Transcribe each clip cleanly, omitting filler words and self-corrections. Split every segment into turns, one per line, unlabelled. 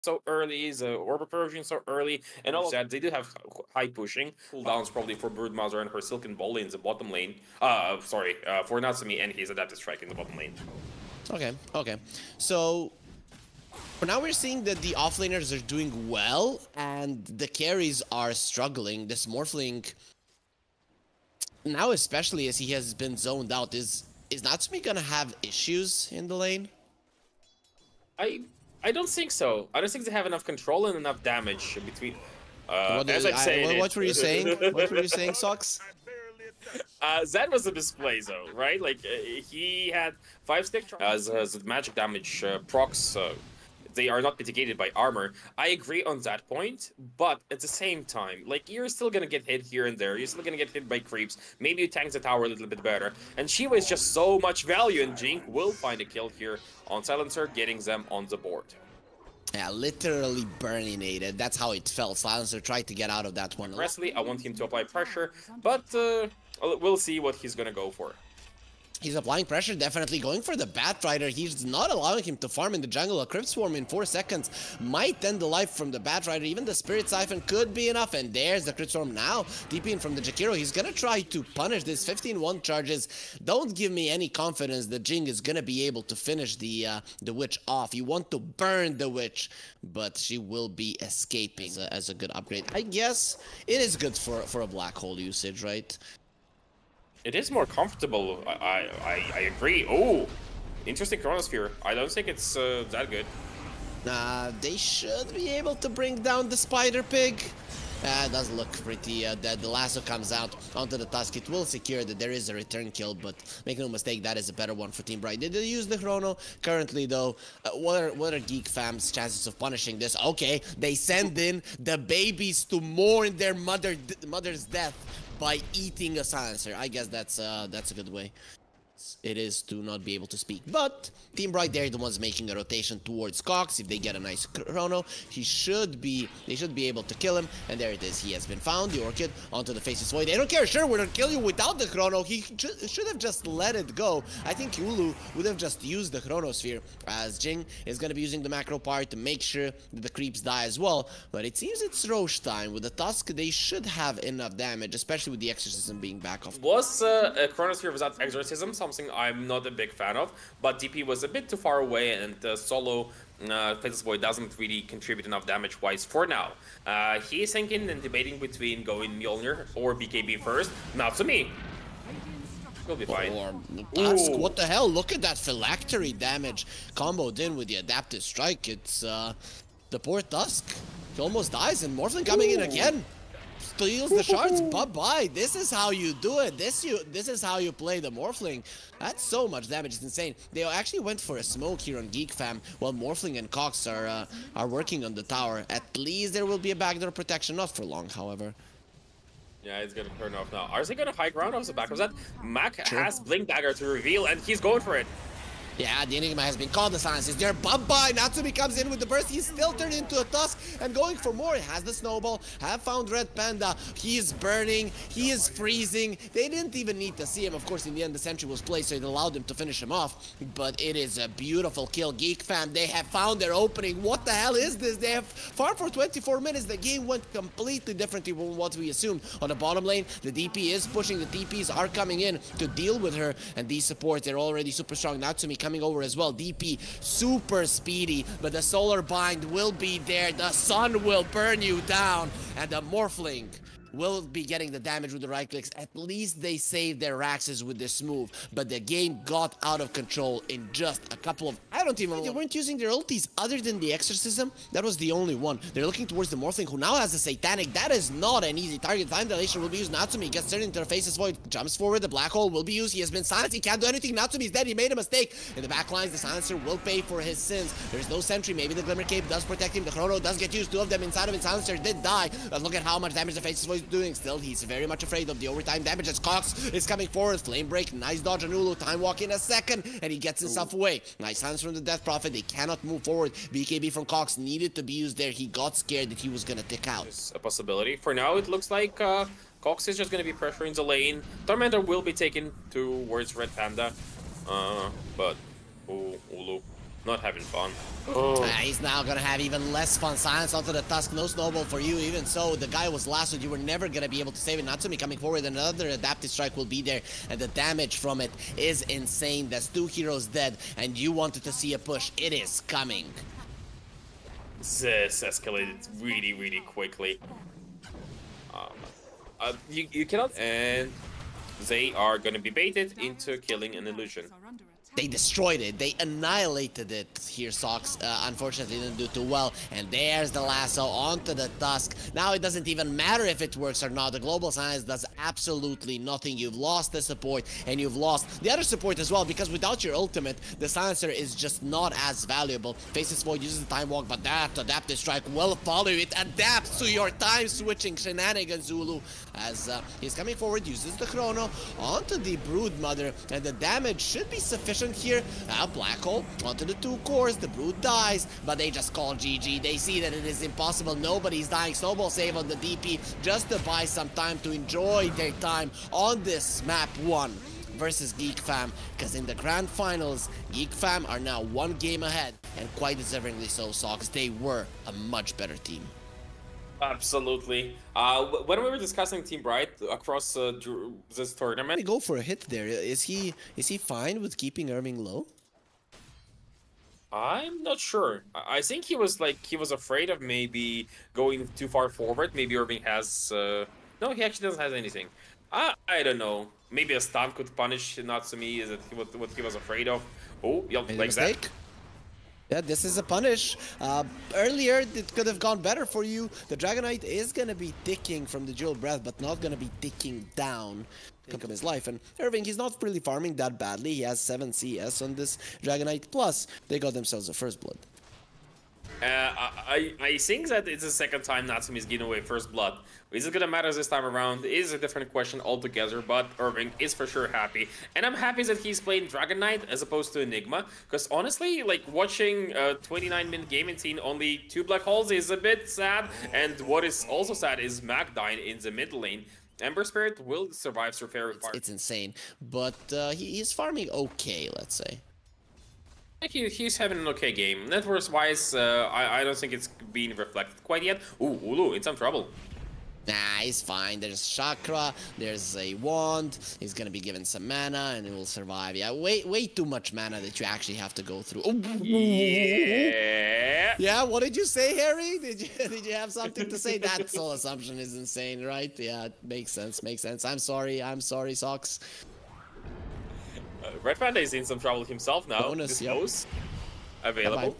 so early, the orb perfusion so early, and all of that. They do have high pushing cooldowns probably for Broodmother and her Silken Volley in the bottom lane. For Natsumi and his Adaptive Strike in the bottom lane.
Okay, okay. So for now we're seeing that the offlaners are doing well and the carries are struggling. This Morphling, now especially as he has been zoned out, is Natsumi gonna have issues in the lane?
I don't think so. I don't think they have enough control and enough damage between. As I'm saying,
what were you saying? What were you saying, Socks?
That was a display though, right? Like he had 5-stick as the magic damage procs. They are not mitigated by armor. I agree on that point, but at the same time, like, you're still gonna get hit here and there. You're still gonna get hit by creeps. Maybe you tank the tower a little bit better. And Shiva is just so much value, and Jing will find a kill here on Silencer, getting them on the board.
Yeah, literally burninated. That's how it felt. Silencer tried to get out of that one.
Wrestling, I want him to apply pressure, but we'll see what he's gonna go for.
He's applying pressure, definitely going for the Batrider. He's not allowing him to farm in the jungle. A Crypt Swarm in 4 seconds might end the life from the Batrider. Even the Spirit Siphon could be enough. And there's the Crypt Swarm now. TPing from the Jakiro. He's gonna try to punish this 15-1 charges. Don't give me any confidence that Jing is gonna be able to finish the Witch off. You want to burn the Witch, but she will be escaping as a good upgrade. I guess it is good for a Black Hole usage, right?
It is more comfortable. I agree. Oh, interesting Chronosphere. I don't think it's that good.
They should be able to bring down the Spider Pig. It does look pretty dead. The lasso comes out onto the Tusk. It will secure that there is a return kill, but make no mistake, that is a better one for Team Bright. Did they use the Chrono? Currently, though, what are Geek Fam's chances of punishing this? Okay, they send in the babies to mourn their mother's death by eating a Silencer. I guess that's a good way. It is to not be able to speak. But Team Bright, they're the ones making a rotation towards Kokz. If they get a nice Chrono, they should be able to kill him. And there it is. He has been found. The Orchid onto the Faceless Void. They don't care. Sure, we're gonna kill you without the Chrono. He should have just let it go. I think Ulu would have just used the Chronosphere, as Jing is gonna be using the macro part to make sure that the creeps die as well. But it seems it's Roche time. With the Tusk, they should have enough damage, especially with the Exorcism being back off.
Was a Chronosphere without Exorcism something I'm not a big fan of, but DP was a bit too far away, and solo Faceless Void doesn't really contribute enough damage-wise for now. He is thinking and debating between going Mjolnir or BKB first. Natsumi will be fine.
Tusk, what the hell? Look at that phylactery damage comboed in with the Adaptive Strike. It's the poor Tusk. He almost dies, and Morphling coming in again. Steals the shards. Bye-bye. This is how you do it. This is how you play the Morphling. That's so much damage. It's insane. They actually went for a smoke here on Geek Fam while Morphling and Kokz are working on the tower. At least there will be a backdoor protection. Not for long, however.
Yeah, it's gonna turn off now. Are they gonna high ground off the back of that? Mac has Blink Dagger to reveal, and he's going for it.
Yeah, the Enigma has been called. The silence is there. Bye-bye. Natsumi comes in with the burst. He's still turned into a Tusk and going for more. He has the snowball. Have found Redpanda. He is burning. He is freezing. They didn't even need to see him. Of course, in the end, the sentry was placed, so it allowed them to finish him off. But it is a beautiful kill. Geek Fam, they have found their opening. What the hell is this? They have farmed for 24 minutes. The game went completely differently from what we assumed. On the bottom lane, the DP is pushing. The TPs are coming in to deal with her. And these supports, they're already super strong. Natsumi coming over as well. DP super speedy, but the solar bind will be there. The sun will burn you down, and the Morphling will be getting the damage with the right clicks. At least they saved their Raxes with this move, but the game got out of control in just a couple of... They weren't using their ultis other than the Exorcism. That was the only one. They're looking towards the Morphling, who now has the Satanic. That is not an easy target. Time dilation will be used. Natsumi gets turned into the Faceless Void, jumps forward. The Black Hole will be used. He has been silenced. He can't do anything. Natsumi is dead. He made a mistake. In the back lines, the Silencer will pay for his sins. There's no sentry. Maybe the Glimmer Cape does protect him. The Chrono does get used. Two of them inside of it. Silencer did die. But look at how much damage the Faceless Void is doing. Still, he's very much afraid of the overtime damage as Kokz is coming forward. Flame Break, nice dodge on Ulu. Time Walk in a second, and he gets himself away. Nice hands from the Death Prophet. They cannot move forward. BKB from Kokz needed to be used there. He got scared that he was gonna tick out.
It's a possibility. For now, it looks like Kokz is just gonna be pressuring the lane. Tormentor will be taken towards Redpanda, but Ulu Not having fun. Oh.
He's now gonna have even less fun. Silence onto the Tusk, no snowball for you. Even so, the guy was lassoed. You were never gonna be able to save it. Natsumi coming forward, another adaptive strike will be there, and the damage from it is insane. That's 2 heroes dead, and you wanted to see a push. It is coming.
This escalated really, really quickly. You cannot, and they are gonna be baited into killing an illusion.
They destroyed it. They annihilated it here, Socks. Unfortunately, didn't do too well. And there's the lasso onto the Tusk. Now it doesn't even matter if it works or not. The Global Silence does absolutely nothing. You've lost the support, and you've lost the other support as well, because without your ultimate, the Silencer is just not as valuable. Faces Void uses the Time Walk, but that Adaptive Strike will follow. It adapts to your time-switching shenanigans, Zulu. As he's coming forward, uses the Chrono onto the Brood Mother, and the damage should be sufficient here. Black Hole onto the 2 cores. The Brood dies, but they just call GG. They see that it is impossible. Nobody's dying. Snowball save on the DP just to buy some time to enjoy their time on this map 1 versus Geek Fam, because in the grand finals, Geek Fam are now 1 game ahead, and quite deservingly so, Socks. They were a much better team.
Absolutely. When we were discussing Team Bright across this tournament,
Go for a hit there. Is he fine with keeping Irving low?
I'm not sure. I think he was afraid of maybe going too far forward. Maybe Irving has no, he actually doesn't have anything. I don't know. Maybe a stun could punish Natsumi. Is it what he was afraid of? Oh, yeah, like that.
Yeah, this is a punish. Earlier, it could have gone better for you. The Dragonite is going to be ticking from the Jewel Breath, but not going to be ticking down. Think of his life. And Irving, he's not really farming that badly. He has 7 CS on this Dragonite. Plus, they got themselves a First Blood.
I think that it's the second time Natsumi is giving away First Blood. Is it gonna matter this time around? It is a different question altogether, but Irving is for sure happy. And I'm happy that he's playing Dragon Knight as opposed to Enigma, because honestly, like, watching a 29-minute game and seeing only 2 black holes is a bit sad. And what is also sad is Mac dying in the mid lane. Ember Spirit will survive through Fairy Fire.
It's insane, but he's farming okay, let's say.
He's having an okay game. Net worth-wise, I don't think it's being reflected quite yet. Ooh, Ulu, in some trouble.
Nah, he's fine. There's Chakra, there's a Wand, he's gonna be given some mana, and it will survive. Yeah, way too much mana that you actually have to go through.
Yeah.
Yeah, what did you say, Harry? Did you have something to say? That soul assumption is insane, right? Yeah, it makes sense, I'm sorry, Socks.
Redpanda is in some trouble himself now.
Bonus, yep.
Available.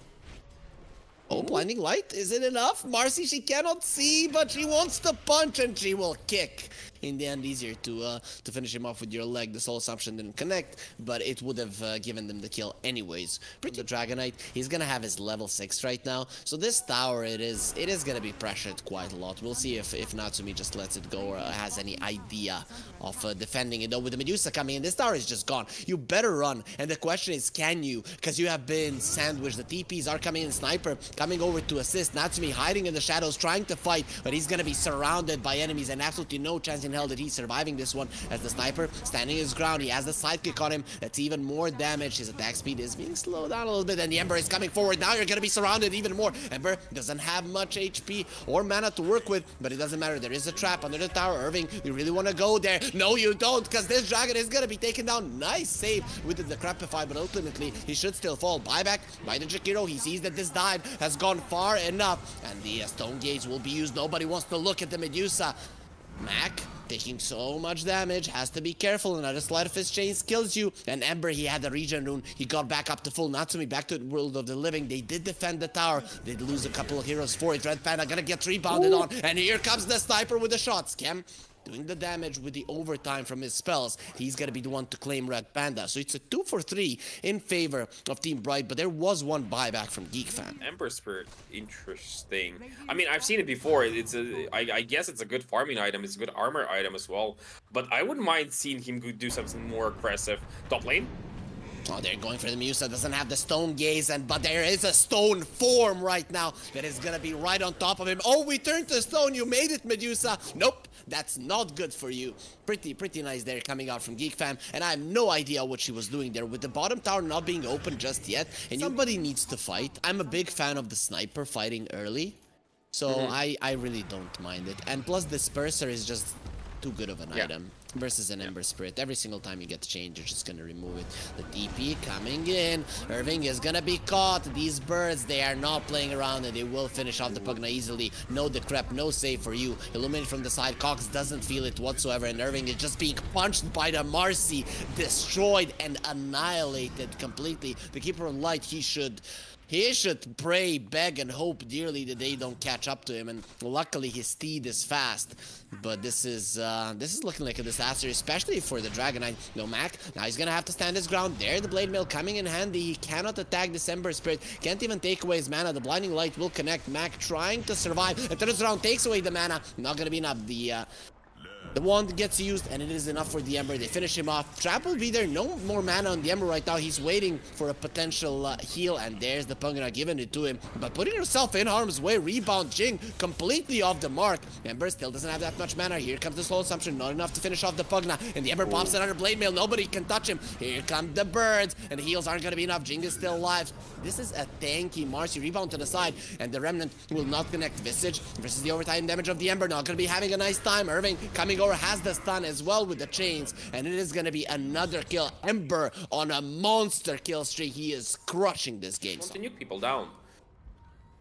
Oh, Blinding Light, is it enough? Marcy, she cannot see, but she wants to punch, and she will kick. In the end, easier to finish him off with your leg. The Soul Assumption didn't connect, but it would have given them the kill anyways. The Dragonite, he's gonna have his level 6 right now, so this tower, it is gonna be pressured quite a lot. We'll see if Natsumi just lets it go or has any idea of defending it. Though with the Medusa coming in, this tower is just gone. You better run, and the question is, can you? Because you have been sandwiched. The TPs are coming in. Sniper coming over to assist. Natsumi hiding in the shadows, trying to fight, but he's gonna be surrounded by enemies, and absolutely no chance in hell that he's surviving this one, as the Sniper standing his ground. He has the sidekick on him. That's even more damage. His attack speed is being slowed down a little bit, and the Ember is coming forward. Now you're gonna be surrounded even more. Ember doesn't have much HP or mana to work with, but it doesn't matter. There is a trap under the tower. Irving, you really want to go there? No, you don't, because this dragon is gonna be taken down. Nice save with the Decrepify, but ultimately he should still fall. Buyback by the Jakiro. He sees that this dive has gone far enough, and the Stone Gaze will be used. Nobody wants to look at the Medusa. Mac taking so much damage, has to be careful. Another Sleight of Fist Chains kills you. And Ember, he had the regen rune. He got back up to full. Natsumi back to the world of the living. They did defend the tower. They did lose a couple of heroes for it. Redpanda gonna get rebounded on. And here comes the Sniper with the shot. Skem doing the damage with the overtime from his spells. He's gonna be the one to claim Redpanda. So it's a 2 for 3 in favor of Team Bright, but there was one buyback from Geek Fam.
Ember Spirit, interesting. I mean, I've seen it before. I guess it's a good farming item. It's a good armor item as well. But I wouldn't mind seeing him do something more aggressive. Top lane.
Oh, they're going for the Musa. Doesn't have the stone gaze, but there is a stone form right now that is gonna be right on top of him. Oh, we turned to stone. You made it, Medusa. Nope, that's not good for you. Pretty nice there coming out from Geek Fam, and I have no idea what she was doing there with the bottom tower not being open just yet. And somebody needs to fight. I'm a big fan of the sniper fighting early, so I really don't mind it. And plus, Disperser is just too good of an item versus an Ember Spirit. Every single time you get the change, you're just gonna remove it. The TP coming in. Irving is gonna be caught. These birds, they are not playing around, and they will finish off the Pugna easily. No decrep, no save for you. Illuminate from the side. Kokz doesn't feel it whatsoever, and Irving is just being punched by the Marcy, destroyed and annihilated completely. The Keeper of Light, he should pray, beg, and hope dearly that they don't catch up to him. And luckily, his steed is fast. But this is looking like a disaster, especially for the Dragonite. No Mac. Now he's gonna have to stand his ground. There, the Blade Mail coming in handy. He cannot attack December Spirit. Can't even take away his mana. The Blinding Light will connect. Mac trying to survive. And turns around, takes away the mana. Not gonna be enough. The wand gets used, and it is enough for the Ember. They finish him off. Trap will be there. No more mana on the Ember right now. He's waiting for a potential heal, and there's the Pugna giving it to him. But putting herself in harm's way. Rebound Jing completely off the mark. Ember still doesn't have that much mana. Here comes the slow assumption. Not enough to finish off the Pugna. And the Ember pops another Blade Mail. Nobody can touch him. Here come the birds. And the heals aren't going to be enough. Jing is still alive. This is a tanky Marcy. Rebound to the side. And the Remnant will not connect. Visage versus the overtime damage of the Ember. Not going to be having a nice time. Irving coming over, has the stun as well with the chains, and it is going to be another kill. Ember on a monster kill streak. He is crushing this game.
Want to nuke people down.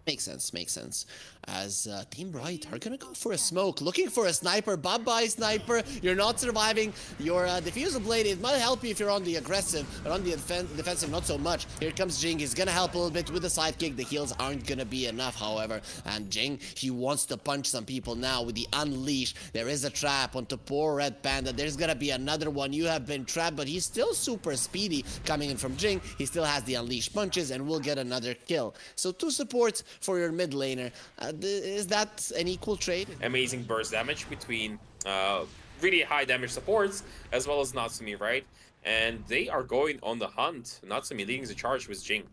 Makes sense. As Team Bright are gonna go for a smoke, looking for a sniper. Bye-bye, sniper. You're not surviving. Your diffuser blade, it might help you if you're on the aggressive, but on the defensive, not so much. Here comes Jing. He's gonna help a little bit with the sidekick. The heals aren't gonna be enough, however. And Jing, he wants to punch some people now with the Unleash. There is a trap onto poor Redpanda. There's gonna be another one. You have been trapped, but he's still super speedy coming in from Jing. He still has the Unleash punches and will get another kill. So 2 supports for your mid laner. Is that an equal trade?
Amazing burst damage between really high damage supports as well as Natsumi, right? And they are going on the hunt. Natsumi leading the charge with Jing.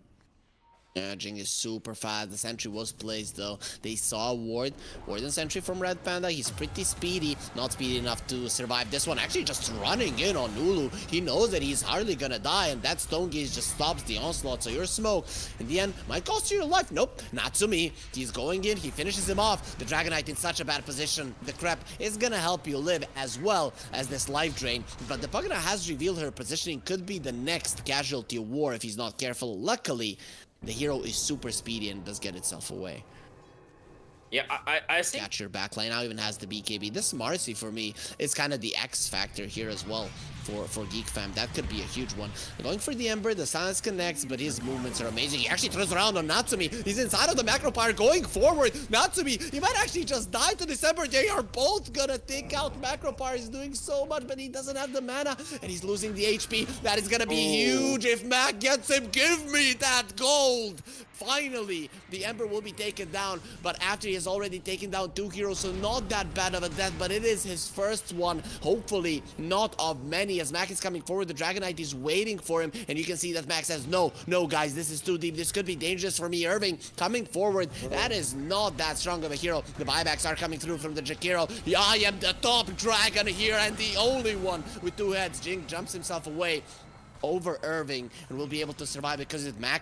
Yeah, Jing is super fast. The sentry was placed though. They saw a Warden sentry from Redpanda. He's pretty speedy. Not speedy enough to survive this one. Actually just running in on Nulu. He knows that he's hardly gonna die, and that stone gaze just stops the onslaught. So your smoke in the end might cost you your life. Nope, Natsumi. He's going in. He finishes him off. The Dragonite in such a bad position. The Crep is gonna help you live as well as this life drain. But the Pugna has revealed her positioning could be the next casualty of war if he's not careful. Luckily, the hero is super speedy and does get itself away.
Yeah, I think...
Catch your backline now even has the BKB. This Marcy for me is kind of the X factor here as well for Geek Fam. That could be a huge one. Going for the Ember, the silence connects, but his movements are amazing. He actually throws around on Natsumi. He's inside of the macro power going forward. Natsumi, he might actually just die to December. They are both gonna take out macro power. He's doing so much, but he doesn't have the mana, and he's losing the HP. That is gonna be huge if Mac gets him. Give me that gold! Finally, the Ember will be taken down, but after he has already taken down 2 heroes, so not that bad of a death, but it is his first one, hopefully not of many. As Mac is coming forward, the Dragonite is waiting for him, and you can see that Mac says, no, guys, this is too deep. This could be dangerous for me. Irving coming forward. That is not that strong of a hero. The buybacks are coming through from the Jakiro. I am the top dragon here, and the only one with 2 heads. Jing jumps himself away over Irving, and will be able to survive because it's Mac.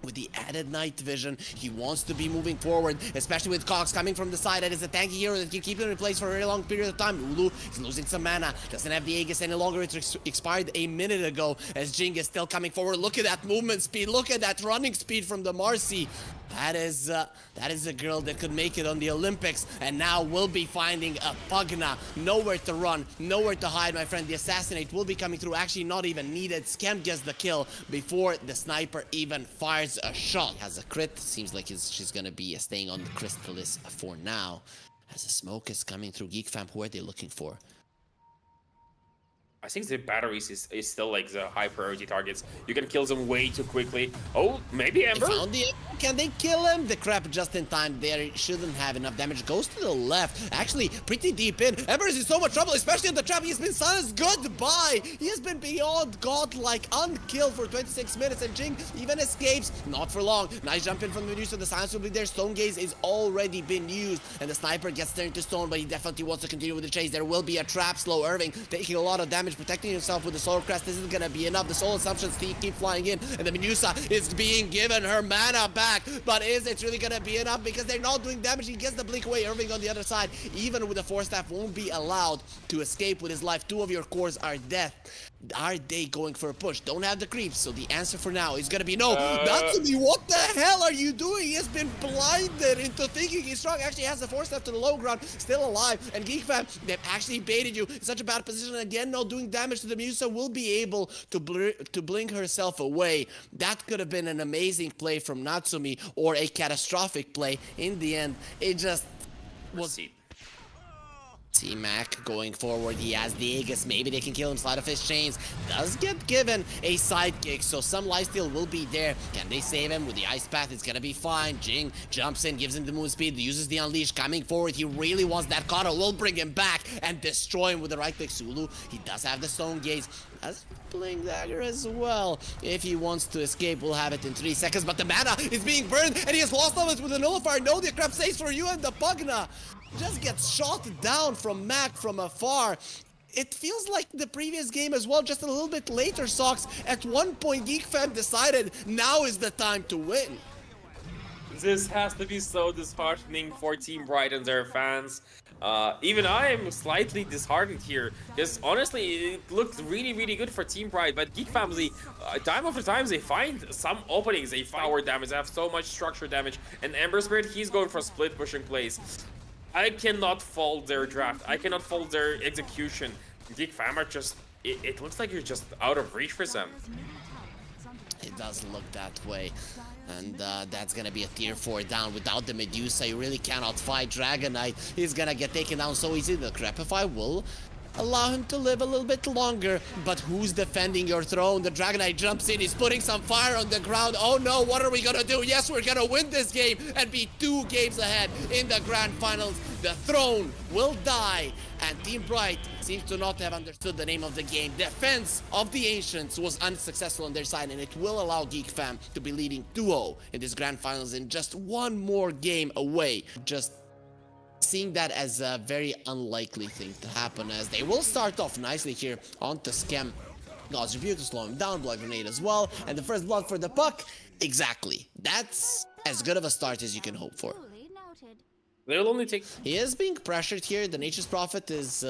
With the added night vision, he wants to be moving forward, especially with Kokz coming from the side. That is a tanky hero that can keep him in place for a very long period of time. Lulu is losing some mana, doesn't have the Aegis any longer. It expired a minute ago as Jing is still coming forward. Look at that movement speed, look at that running speed from the Marcy. That is a girl that could make it on the Olympics, and now will be finding a Pugna. Nowhere to run, nowhere to hide, my friend. The Assassinate will be coming through, actually not even needed. Skem gets the kill before the sniper even fires a shot. Has a crit, seems like she's gonna be staying on the crystal list for now. As the smoke is coming through Geek Fam, who are they looking for?
I think the batteries is still like the high priority targets. You can kill them way too quickly. Oh, maybe Ember?
Can they kill him? The crap just in time there. Shouldn't have enough damage. Goes to the left. Actually, pretty deep in. Ember is in so much trouble, especially in the trap. He's been silenced. Goodbye. He has been beyond godlike, unkilled for 26 minutes. And Jing even escapes. Not for long. Nice jump in from the Medusa. The silence will be there. Stone Gaze is already been used. And the sniper gets turned to stone, but he definitely wants to continue with the chase. There will be a trap. Slow Irving taking a lot of damage, protecting himself with the Solar Crest. This isn't gonna be enough. The Soul Assumptions keep flying in, and the Medusa is being given her mana back. But is it really gonna be enough? Because they're not doing damage. He gets the blink away. Irving on the other side, even with the Force Staff, won't be allowed to escape with his life. 2 of your cores are dead. Are they going for a push? Don't have the creeps, so the answer for now is gonna be no. Natsumi, what the hell are you doing? He has been blinded into thinking he's strong. Actually has the Force Staff to the low ground, still alive. And Geek Fam, they've actually baited you in such a bad position. Again, not doing damage to the Medusa, will be able to blink herself away. That could have been an amazing play from Natsumi, or a catastrophic play. In the end, it just was... T-Mac going forward, he has the Aegis, maybe they can kill him, slide of his chains, does get given a sidekick, so some lifesteal will be there. Can they save him with the Ice Path? It's gonna be fine. Jing jumps in, gives him the moon speed, uses the Unleash, coming forward, he really wants that Kata, will bring him back and destroy him with the right click. Sulu, he does have the Stone Gaze, has Blink Dagger as well. If he wants to escape, we'll have it in 3 seconds, but the mana is being burned, and he has lost all of it with the Nullifier. No, the crap saves for you, and the Pugna just gets shot down from Mac from afar. It feels like the previous game as well, just a little bit later, Socks. At one point, Geek Fam decided now is the time to win.
This has to be so disheartening for Team Bright and their fans. Even I am slightly disheartened here, because honestly, it looked really, really good for Team Bright, but Geek Family, time after time, they find some openings, they find power damage, they have so much structure damage, and Ember Spirit, he's going for split pushing plays. I cannot fault their draft. I cannot fault their execution. Geek Fam are just... It looks like you're just out of reach for them.
It does look that way. And that's gonna be a tier 4 down. Without the Medusa, you really cannot fight Dragon Knight. He's gonna get taken down so easy. The Crepify will allow him to live a little bit longer, but who's defending your throne? The Dragon Knight jumps in, he's putting some fire on the ground. Oh no, what are we gonna do? Yes, we're gonna win this game and be 2 games ahead in the grand finals. The throne will die, and Team Bright seems to not have understood the name of the game. Defense of the Ancients was unsuccessful on their side, and it will allow Geek Fam to be leading 2-0 in this grand finals and just 1 more game away. Just seeing that as a very unlikely thing to happen, as they will start off nicely here onto Skem. God's Rebuke to slow him down, Blood Grenade as well, and the first blood for the puck. Exactly. That's as good of a start as you can hope for.
They'll only take...
He is being pressured here. The Nature's Prophet is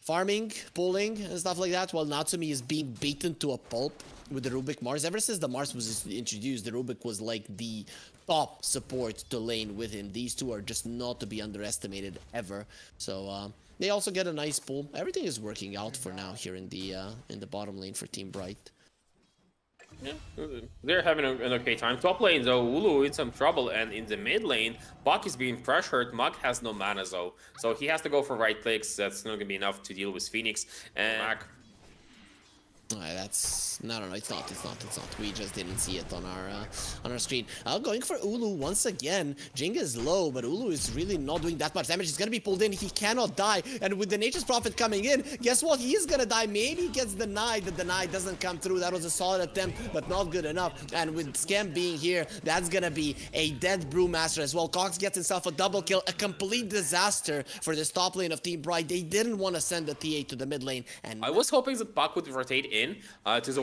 farming, pulling, and stuff like that, while Natsumi is being beaten to a pulp with the Rubik Mars. Ever since the Mars was introduced, the Rubik was like the top support to lane with him. These two are just not to be underestimated ever. So they also get a nice pull. Everything is working out for now here in the bottom lane for Team Bright.
Yeah, they're having an okay time. Top lane though, Ulu in some trouble, and in the mid lane, Buck is being pressured. Mug has no mana though, so he has to go for right clicks. That's not gonna be enough to deal with Phoenix and Mac.
That's no, it's not. We just didn't see it on our screen. Going for Ulu once again. Jing is low, but Ulu is really not doing that much damage. He's gonna be pulled in. He cannot die. And with the Nature's Prophet coming in, guess what? He is gonna die. Maybe he gets denied. The deny doesn't come through. That was a solid attempt, but not good enough. And with Skem being here, that's gonna be a dead Brewmaster as well. Kokz gets himself a double kill. A complete disaster for this top lane of Team Bright. They didn't want to send the TA to the mid lane. And
I was hoping that Buck would rotate in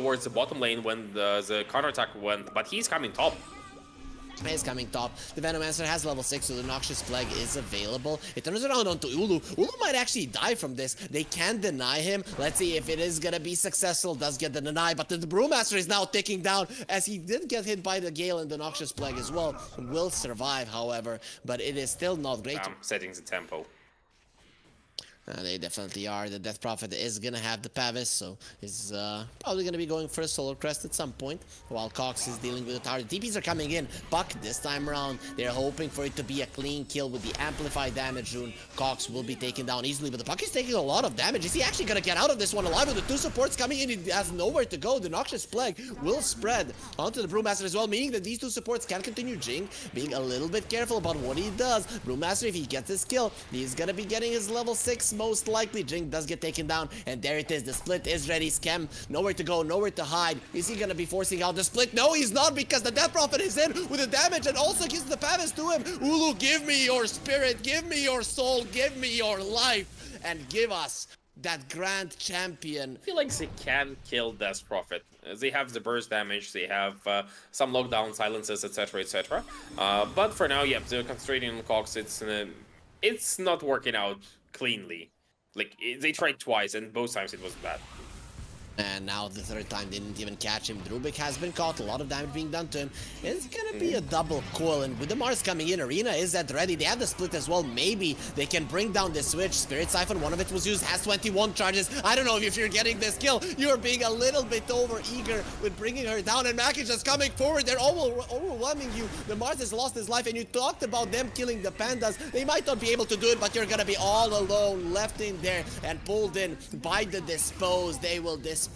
towards the bottom lane when the counterattack went, but he's coming top.
He's coming top. The Venomancer has level 6, so the Noxious Plague is available. It turns around onto Ulu. Ulu might actually die from this. They can deny him. Let's see if it is gonna be successful. Does get the deny, but the Brewmaster is now ticking down, as he did get hit by the Gale and the Noxious Plague as well. Will survive, however, but it is still not great.
Setting the tempo.
They definitely are. The Death Prophet is gonna have the Pavis, so he's probably gonna be going for a Solar Crest at some point, while Kokz is dealing with the tower. The TPs are coming in. Puck, this time around, they're hoping for it to be a clean kill with the Amplified Damage rune. Kokz will be taken down easily, but the Puck is taking a lot of damage. Is he actually gonna get out of this one alive? With the two supports coming in, he has nowhere to go. The Noxious Plague will spread onto the Brewmaster as well, meaning that these two supports can continue. Jing being a little bit careful about what he does. Brewmaster, if he gets his kill, he's gonna be getting his level 6 most likely. Jing does get taken down, and there it is. The split is ready. Skem, nowhere to go, nowhere to hide. Is he gonna be forcing out the split? No, he's not, because the Death Prophet is in with the damage and also gives the Pavis to him. Ulu, give me your spirit, give me your soul, give me your life, and give us that grand champion.
I feel like they can kill Death Prophet. They have the burst damage, they have some lockdown silences, etc, etc. But for now, yeah, they're concentrating on Kokz. It's not working out cleanly. Like, they tried twice, and both times it was bad.
And now the third time they didn't even catch him. Drubik has been caught, a lot of damage being done to him. It's gonna be a double coil, and with the Mars coming in, Arena is at ready. They have the split as well. Maybe they can bring down the switch. Spirit Siphon, one of it was used, has 21 charges. I don't know if you're getting this kill. You're being a little bit over eager with bringing her down, and Mac is just coming forward. They're overwhelming you. The Mars has lost his life, and you talked about them killing the pandas. They might not be able to do it, but you're gonna be all alone, left in there, and pulled in by the Dispose. They will dispose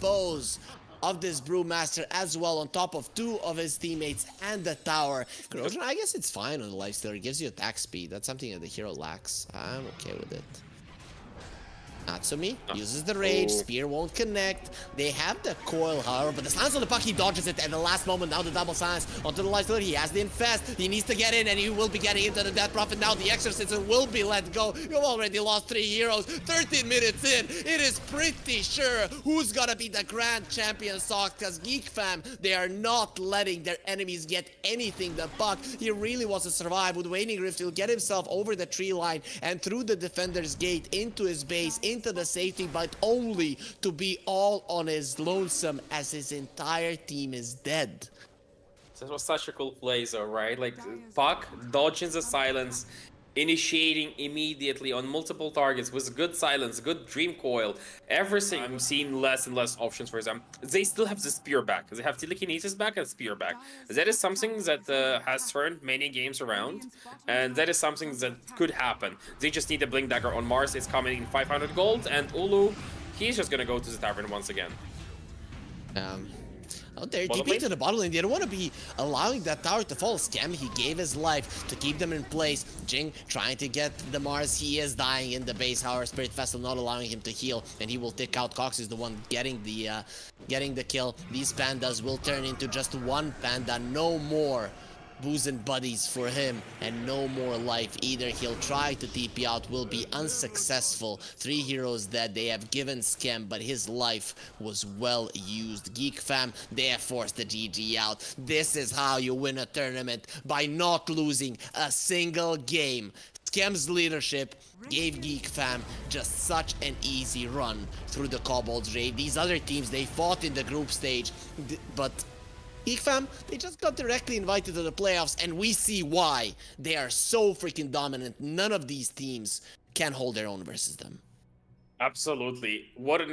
of this Brewmaster as well, on top of 2 of his teammates and the tower. Corrosion, I guess it's fine on the lifestealer. It gives you attack speed. That's something that the hero lacks. I'm okay with it. Natsumi uses the rage, spear won't connect. They have the coil, however, but the silence on the Puck, he dodges it at the last moment. Now the double silence onto the lifestealer. He has the infest. He needs to get in, and he will be getting into the Death Prophet. Now the Exorcism will be let go. You've already lost 3 heroes. 13 minutes in. It is pretty sure who's gonna be the grand champion, Sox, because Geek Fam, they are not letting their enemies get anything. The Puck, he really wants to survive. With Waning Rift, he'll get himself over the tree line and through the defender's gate into his base, into the safety, but only to be all on his lonesome as his entire team is dead.
This was such a cool play, though, right? Like, Puck dodging the silence, initiating immediately on multiple targets with good silence, good dream coil, everything. I'm seeing less and less options for them. They still have the spear back. They have telekinesis back and spear back. That is something that has turned many games around, and that is something that could happen. They just need a Blink Dagger on Mars. It's coming in 500 gold, and Ulu, he's just gonna go to the tavern once again.
Out there, TP to the bottom lane. They don't want to be allowing that tower to fall. Skem, he gave his life to keep them in place. Jing trying to get the Mars. He is dying in the base. However, Spirit Vessel not allowing him to heal, and he will tick out. Kokz is the one getting the kill. These pandas will turn into just one panda, no more booze and buddies for him, and no more life either. He'll try to TP out, will be unsuccessful. 3 heroes dead. They have given Skem, but his life was well used. Geek Fam, they have forced the GG out. This is how you win a tournament, by not losing a single game. Skem's leadership gave Geek Fam just such an easy run through the Kobolds Rave. These other teams, they fought in the group stage, but Geek Fam, they just got directly invited to the playoffs, and we see why. They are so freaking dominant. None of these teams can hold their own versus them.
Absolutely. What an